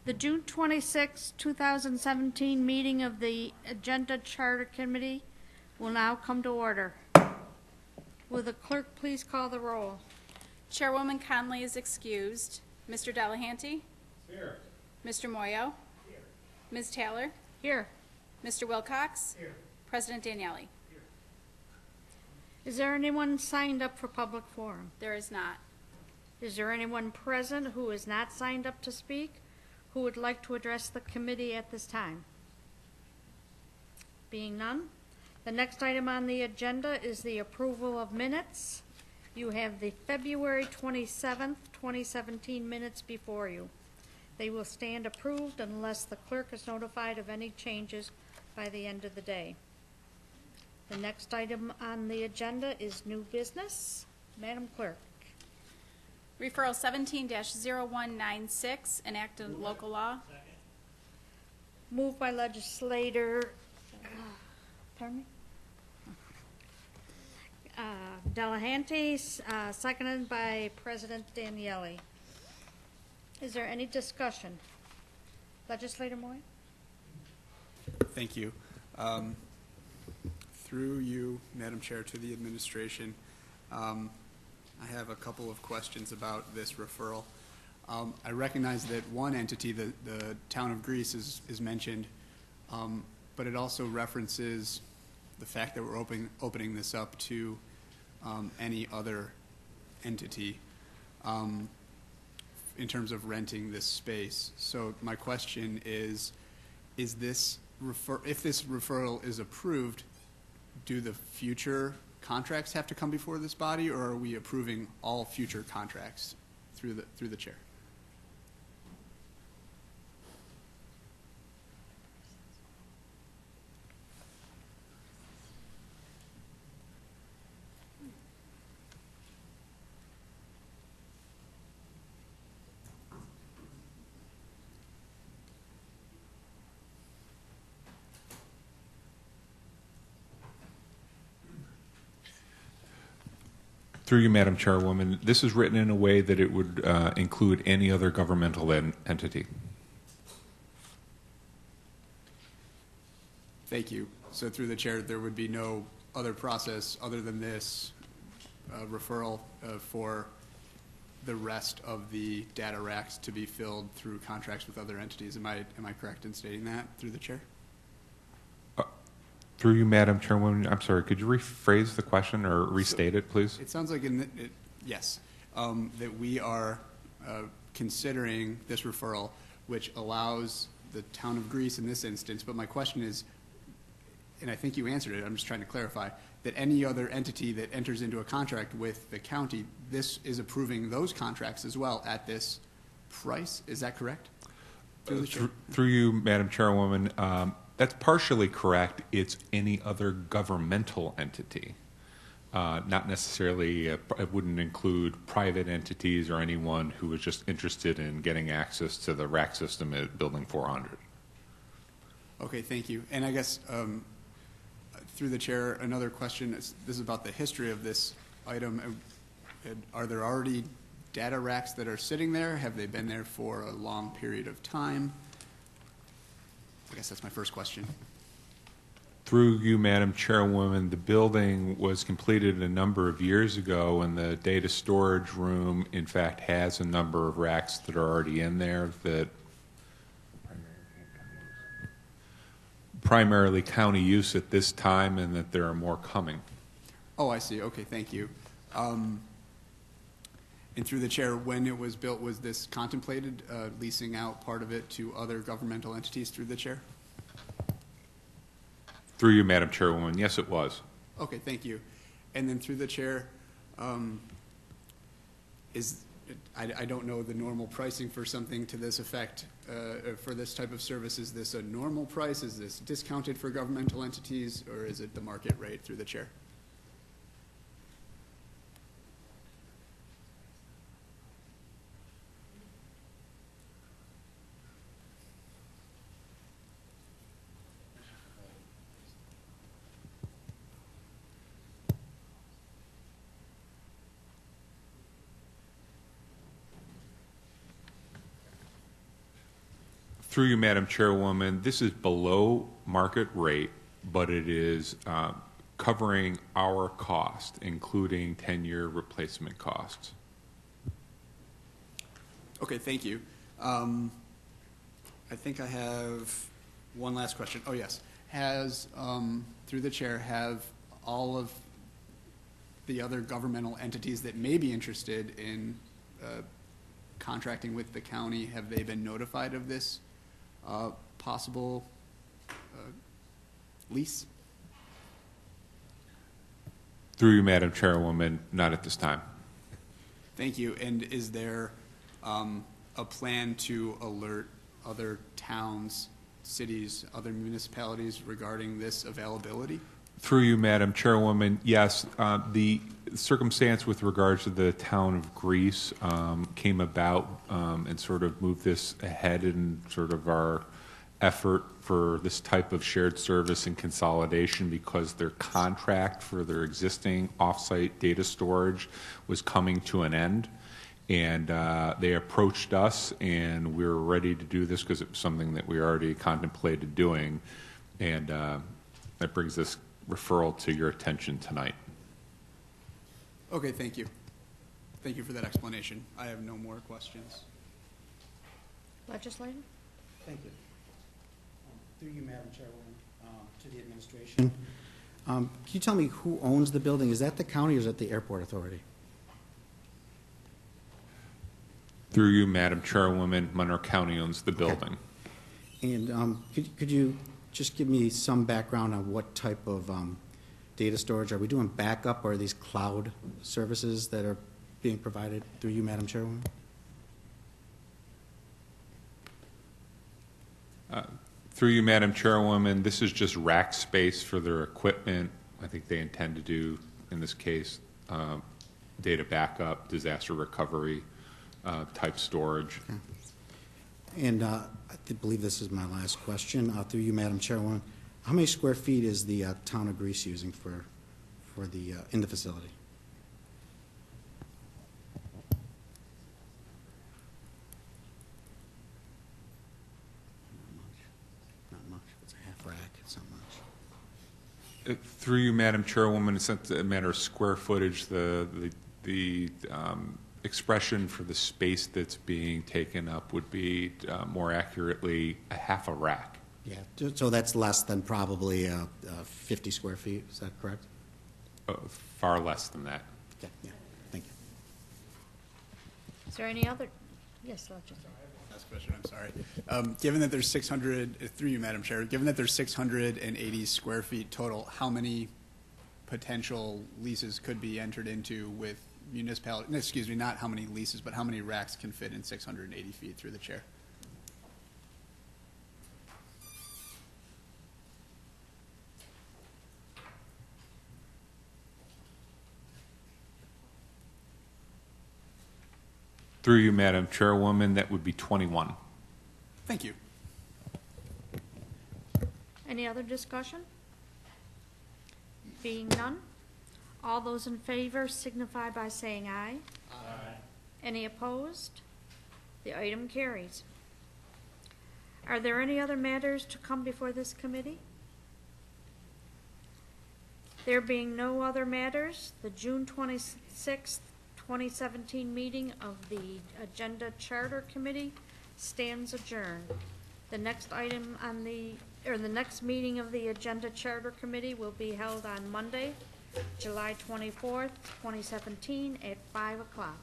The June 26, 2017 meeting of the Agenda Charter Committee will now come to order. Will the clerk please call the roll? Chairwoman Conley is excused. Mr. Delahanty? Here. Mr. Moyo? Here. Ms. Taylor? Here. Mr. Wilcox? Here. President Daniele? Here. Is there anyone signed up for public forum? There is not. Is there anyone present who is not signed up to speak, who would like to address the committee at this time? Being none, the next item on the agenda is the approval of minutes. You have the February 27th, 2017 minutes before you. They will stand approved unless the clerk is notified of any changes by the end of the day. The next item on the agenda is new business. Madam Clerk. Referral 17-0196, enacted local law. Second. Moved by legislator, pardon me? Delahanty, seconded by President Daniele. Is there any discussion? Legislator Moy? Thank you. Through you, Madam Chair, to the administration, I have a couple of questions about this referral. I recognize that one entity, the town of Greece, is mentioned, but it also references the fact that we're opening this up to any other entity in terms of renting this space. So my question is this if this referral is approved, do the future contracts have to come before this body, or are we approving all future contracts through the chair? Through you, Madam Chairwoman, this is written in a way that it would include any other governmental entity. Thank you. So through the chair, there would be no other process other than this referral for the rest of the data racks to be filled through contracts with other entities. Am I correct in stating that through the chair? Through you, Madam Chairwoman, I'm sorry, could you rephrase the question or restate it, please? It sounds like, yes, that we are considering this referral, which allows the town of Greece in this instance, but my question is, and I think you answered it, I'm just trying to clarify, that any other entity that enters into a contract with the county, this is approving those contracts as well at this price. Is that correct? Through you, Madam Chairwoman, that's partially correct. It's any other governmental entity. Not necessarily, it wouldn't include private entities or anyone who was just interested in getting access to the rack system at Building 400. Okay, thank you. And I guess through the chair, another question. This is about the history of this item. Are there already data racks that are sitting there? Have they been there for a long period of time? I guess that's my first question. Through you, Madam Chairwoman, the building was completed a number of years ago, and the data storage room, in fact, has a number of racks that are already in there that primarily county use at this time, and that there are more coming. Oh, I see. Okay, thank you. And through the chair, when it was built, was this contemplated, leasing out part of it to other governmental entities through the chair? Through you, Madam Chairwoman, yes, it was. Okay, thank you. And then through the chair, I don't know the normal pricing for something to this effect, for this type of service. Is this a normal price? Is this discounted for governmental entities, or is it the market rate through the chair? Through you, Madam Chairwoman, this is below market rate, but it is covering our cost, including 10-year replacement costs. Okay, thank you. I think I have one last question. Oh, yes. Has, through the chair, have all of the other governmental entities that may be interested in contracting with the county, have they been notified of this possible lease? Through you, Madam Chairwoman, not at this time. Thank you. And is there a plan to alert other towns, cities, other municipalities regarding this availability? Through you, Madam Chairwoman, yes. The circumstance with regards to the town of Greece came about and sort of moved this ahead in sort of our effort for this type of shared service and consolidation because their contract for their existing offsite data storage was coming to an end. And they approached us, and we were ready to do this because it was something that we already contemplated doing. And that brings this referral to your attention tonight. Okay, thank you. Thank you for that explanation. I have no more questions. Legislator? Thank you. Through you, Madam Chairwoman, to the administration. Can you tell me who owns the building? Is that the county or is that the airport authority? Through you, Madam Chairwoman, Monroe County owns the building. And could you just give me some background on what type of data storage? Are we doing backup or are these cloud services that are being provided through you, Madam Chairwoman? Through you, Madam Chairwoman, this is just rack space for their equipment. I think they intend to do, in this case, data backup, disaster recovery type storage. Okay. And I believe this is my last question. Through you, Madam Chairwoman, how many square feet is the town of Greece using for the in the facility? Not much. It's a half rack. It's not much. Through you, Madam Chairwoman, it's not a matter of square footage. The expression for the space that's being taken up would be more accurately a half a rack. Yeah, so that's less than probably 50 square feet. Is that correct? Far less than that. Okay, yeah, thank you. Is there any other? Yes, Legislator. Last question, I'm sorry. Given that there's 600, through you, Madam Chair, given that there's 680 square feet total, how many potential leases could be entered into with municipality, excuse me, not how many leases, but how many racks can fit in 680 feet through the chair? Through you, Madam Chairwoman, that would be 21. Thank you. Any other discussion? Being none, all those in favor signify by saying aye. Aye. Any opposed? The item carries. Are there any other matters to come before this committee? There being no other matters, the June 26th, 2017 meeting of the Agenda Charter Committee stands adjourned. The next item on the next meeting of the Agenda Charter Committee will be held on Monday, July 24th, 2017 at 5 o'clock.